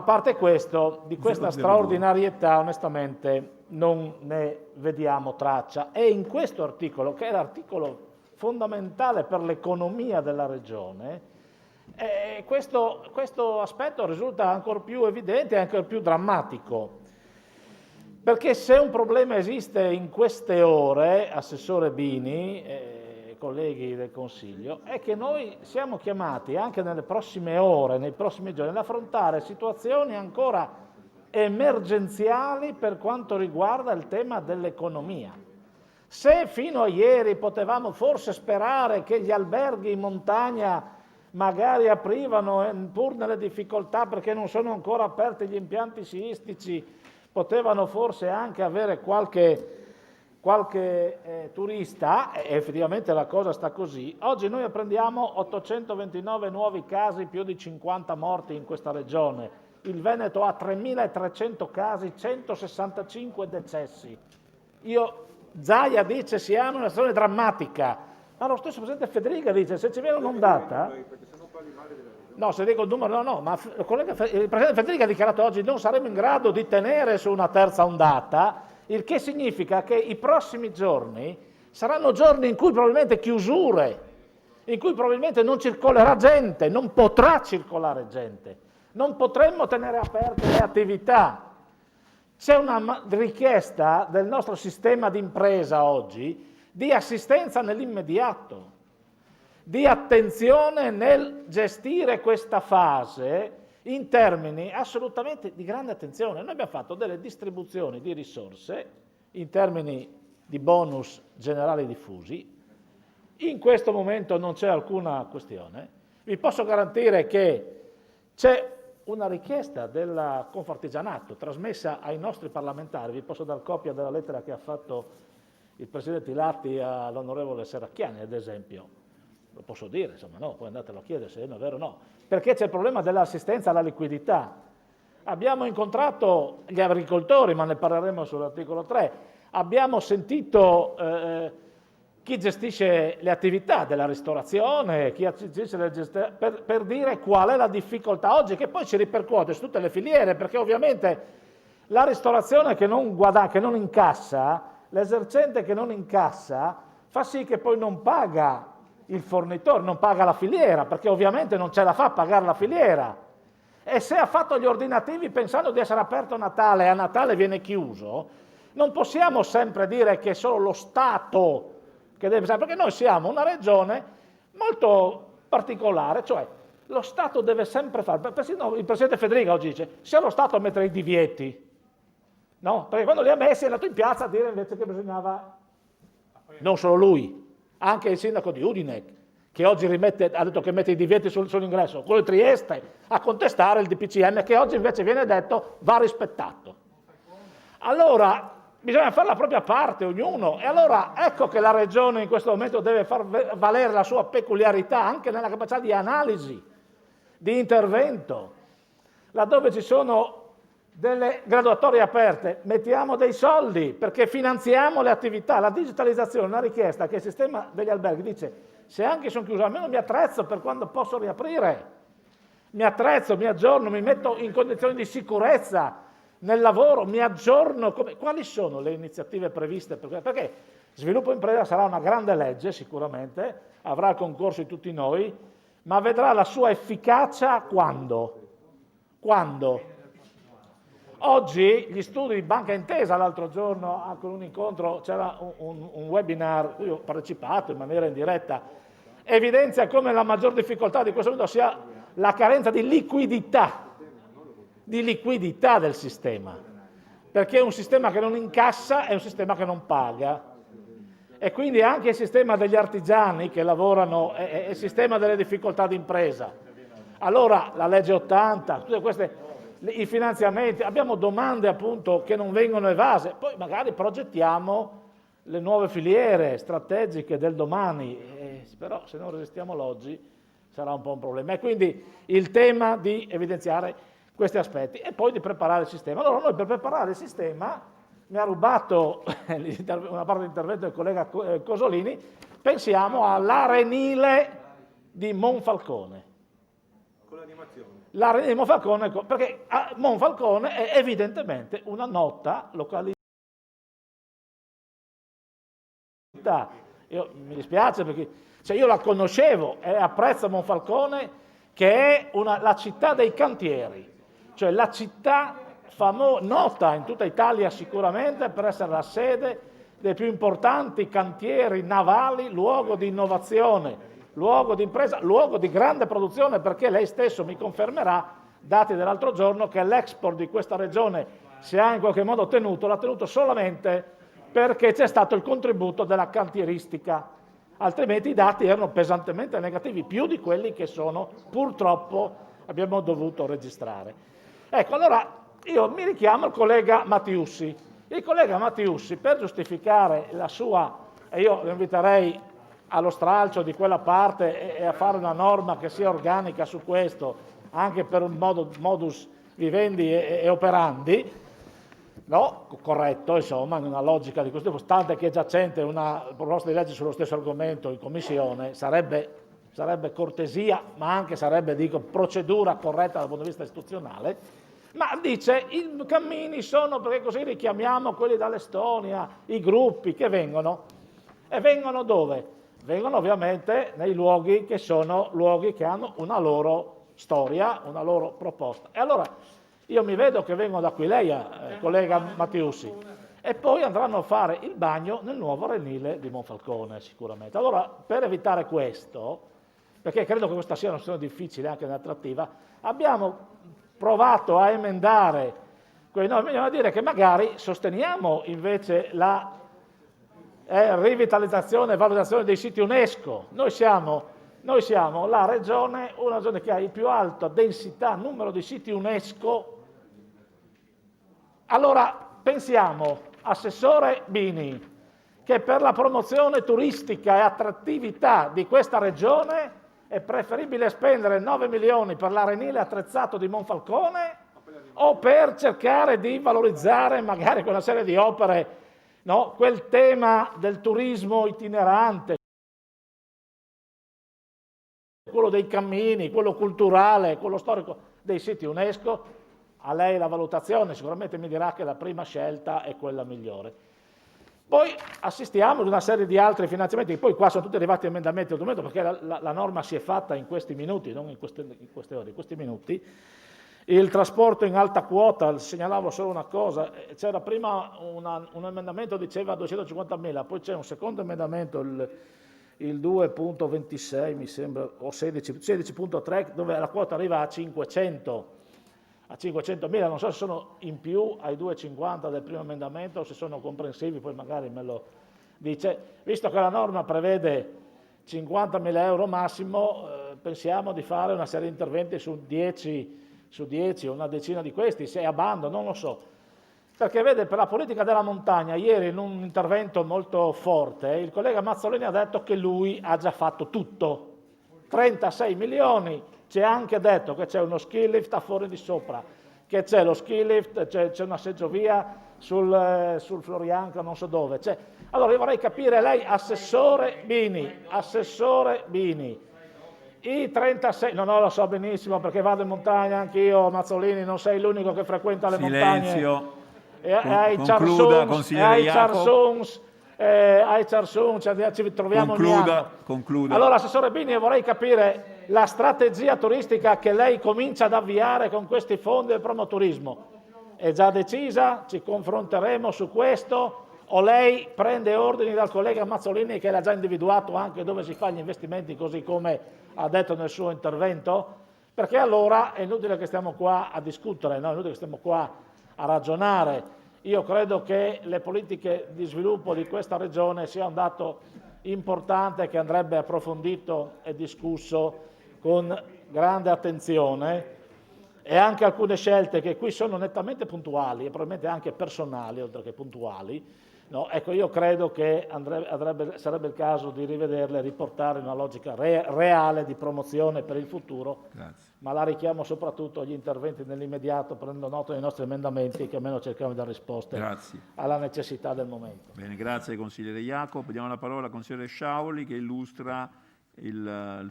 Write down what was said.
A parte questo, di questa straordinarietà onestamente non ne vediamo traccia e in questo articolo, che è l'articolo fondamentale per l'economia della regione, questo aspetto risulta ancora più evidente e ancora più drammatico. Perché se un problema esiste in queste ore, Assessore Bini, colleghi del Consiglio, è che noi siamo chiamati anche nelle prossime ore, nei prossimi giorni, ad affrontare situazioni ancora emergenziali per quanto riguarda il tema dell'economia. Se fino a ieri potevamo forse sperare che gli alberghi in montagna magari aprivano pur nelle difficoltà perché non sono ancora aperti gli impianti sciistici, potevano forse anche avere qualche turista, e effettivamente la cosa sta così. Oggi noi apprendiamo 829 nuovi casi, più di 50 morti in questa regione. Il Veneto ha 3.300 casi, 165 decessi. Zaia dice siamo in una situazione drammatica, ma lo stesso Presidente Federica dice se ci viene un'ondata... No, se dico il numero, no, ma il Presidente Federica ha dichiarato oggi non saremo in grado di tenere su una terza ondata, il che significa che i prossimi giorni saranno giorni in cui probabilmente chiusure, in cui probabilmente non circolerà gente, non potrà circolare gente, non potremmo tenere aperte le attività. C'è una richiesta del nostro sistema di impresa oggi di assistenza nell'immediato, di attenzione nel gestire questa fase in termini assolutamente di grande attenzione. Noi abbiamo fatto delle distribuzioni di risorse in termini di bonus generali diffusi. In questo momento non c'è alcuna questione. Vi posso garantire che c'è una richiesta del Confartigianato trasmessa ai nostri parlamentari. Vi posso dar copia della lettera che ha fatto il Presidente Latti all'onorevole Serracchiani, ad esempio. Lo posso dire, insomma, no, poi andatelo a chiedere se è vero o no, perché c'è il problema dell'assistenza alla liquidità. Abbiamo incontrato gli agricoltori, ma ne parleremo sull'articolo 3, abbiamo sentito chi gestisce le attività della ristorazione, chi gestisce per dire qual è la difficoltà oggi, che poi ci ripercuote su tutte le filiere, perché ovviamente la ristorazione che non incassa, l'esercente che non incassa, fa sì che poi non paga il fornitore, non paga la filiera, perché ovviamente non ce la fa a pagare la filiera. E se ha fatto gli ordinativi pensando di essere aperto a Natale e a Natale viene chiuso, non possiamo sempre dire che è solo lo Stato che deve fare, perché noi siamo una regione molto particolare, cioè lo Stato deve sempre fare, persino il Presidente Federica oggi dice, sia lo Stato a mettere i divieti, no? Perché quando li ha messi è andato in piazza a dire invece che bisognava, non solo lui, anche il sindaco di Udine, che oggi ha detto che mette i divieti sull'ingresso, quello di Trieste, a contestare il DPCM, che oggi invece viene detto va rispettato. Allora, bisogna fare la propria parte, ognuno, e allora ecco che la Regione in questo momento deve far valere la sua peculiarità anche nella capacità di analisi, di intervento. Laddove ci sono delle graduatorie aperte, mettiamo dei soldi perché finanziamo le attività. La digitalizzazione è una richiesta che il sistema degli alberghi dice se anche sono chiuso almeno mi attrezzo per quando posso riaprire, mi attrezzo, mi aggiorno, mi metto in condizioni di sicurezza nel lavoro, mi aggiorno. Quali sono le iniziative previste? Perché sviluppo impresa sarà una grande legge sicuramente, avrà il concorso di tutti noi, ma vedrà la sua efficacia quando? Quando? Oggi gli studi di Banca Intesa, l'altro giorno con un incontro c'era un webinar cui ho partecipato in maniera indiretta, evidenzia come la maggior difficoltà di questo momento sia la carenza di liquidità del sistema, perché un sistema che non incassa è un sistema che non paga e quindi anche il sistema degli artigiani che lavorano è il sistema delle difficoltà di impresa. Allora la legge 80, tutte queste... I finanziamenti, abbiamo domande appunto che non vengono evase, poi magari progettiamo le nuove filiere strategiche del domani, però se non resistiamo l'oggi sarà un po' un problema. E quindi il tema di evidenziare questi aspetti e poi di preparare il sistema. Allora noi per preparare il sistema, mi ha rubato una parte dell'intervento del collega Cosolini, pensiamo all'arenile di Monfalcone. Con l'animazione. l'Arenile di Monfalcone, perché Monfalcone è evidentemente una nota località. Mi dispiace perché io la conoscevo e apprezzo Monfalcone, che è la città dei cantieri, cioè la città nota in tutta Italia sicuramente per essere la sede dei più importanti cantieri navali, luogo di innovazione, luogo di impresa, luogo di grande produzione, perché lei stesso mi confermerà, dati dell'altro giorno, che l'export di questa regione si è in qualche modo ottenuto, l'ha tenuto solamente perché c'è stato il contributo della cantieristica, altrimenti i dati erano pesantemente negativi, più di quelli che purtroppo abbiamo dovuto registrare. Ecco, allora io mi richiamo al collega Mattiussi. Il collega Mattiussi, per giustificare la sua, e io lo inviterei allo stralcio di quella parte e a fare una norma che sia organica su questo, anche per un modus vivendi e operandi, no, corretto, insomma, in una logica di questo tipo, stante che è giacente una proposta di legge sullo stesso argomento in commissione, sarebbe cortesia, ma anche sarebbe, procedura corretta dal punto di vista istituzionale, ma dice i cammini sono, perché così richiamiamo quelli dall'Estonia, i gruppi che vengono, e vengono dove? Vengono ovviamente nei luoghi che sono luoghi che hanno una loro storia, una loro proposta. E allora io mi vedo che vengono da qui lei, collega Mattiussi, e poi andranno a fare il bagno nel nuovo Arenile di Monfalcone sicuramente. Allora, per evitare questo, perché credo che questa sia una situazione difficile anche attrattiva, abbiamo provato a emendare quei norme, bisogna dire che magari sosteniamo invece la rivitalizzazione e valorizzazione dei siti UNESCO. Noi siamo la regione, una regione che ha il più alta densità, numero di siti UNESCO. Allora pensiamo, assessore Bini, che per la promozione turistica e attrattività di questa regione è preferibile spendere 9 milioni per l'Arenile attrezzato di Monfalcone o per cercare di valorizzare magari quella serie di opere, no? Quel tema del turismo itinerante, quello dei cammini, quello culturale, quello storico dei siti UNESCO. A lei la valutazione, sicuramente mi dirà che la prima scelta è quella migliore. Poi assistiamo ad una serie di altri finanziamenti, poi qua sono tutti arrivati emendamenti al documento perché la norma si è fatta in questi minuti, non in queste ore, in questi minuti. Il trasporto in alta quota, segnalavo solo una cosa, c'era prima un emendamento che diceva 250.000, poi c'è un secondo emendamento, il 2.26 mi sembra, o 16.3, dove la quota arriva a 500.000, non so se sono in più ai 2,50 del primo emendamento o se sono comprensivi, poi magari me lo dice. Visto che la norma prevede 50.000 euro massimo, pensiamo di fare una serie di interventi su 10 o una decina di questi, se a bando, non lo so. Perché vede, per la politica della montagna, ieri in un intervento molto forte, il collega Mazzolini ha detto che lui ha già fatto tutto, 36 milioni, ci ha anche detto che c'è uno ski lift a Fuori di Sopra, che c'è lo ski lift, c'è una seggiovia sul Florianca, non so dove. Allora io vorrei capire lei, assessore Bini, i 36, no, lo so benissimo perché vado in montagna anch'io, Mazzolini, non sei l'unico che frequenta le montagne. Silenzio. Concluda, consigliere Jacob. Ai Charsung ci troviamo ogni anno. Concluda. Allora, assessore Bini, vorrei capire la strategia turistica che lei comincia ad avviare con questi fondi del promoturismo. È già decisa? Ci confronteremo su questo? O lei prende ordini dal collega Mazzolini che l'ha già individuato anche dove si fanno gli investimenti, così come ha detto nel suo intervento? Perché allora è inutile che stiamo qua a discutere, no? È inutile che stiamo qua a ragionare. Io credo che le politiche di sviluppo di questa regione sia un dato importante che andrebbe approfondito e discusso con grande attenzione, e anche alcune scelte che qui sono nettamente puntuali e probabilmente anche personali oltre che puntuali, no? Ecco, io credo che sarebbe il caso di rivederle e riportare in una logica reale di promozione per il futuro. Grazie. Ma la richiamo soprattutto agli interventi nell'immediato, prendo nota dei nostri emendamenti che almeno cerchiamo di dare risposte alla necessità del momento. Bene, grazie consigliere Jacob. Diamo la parola al consigliere Sciauli che illustra il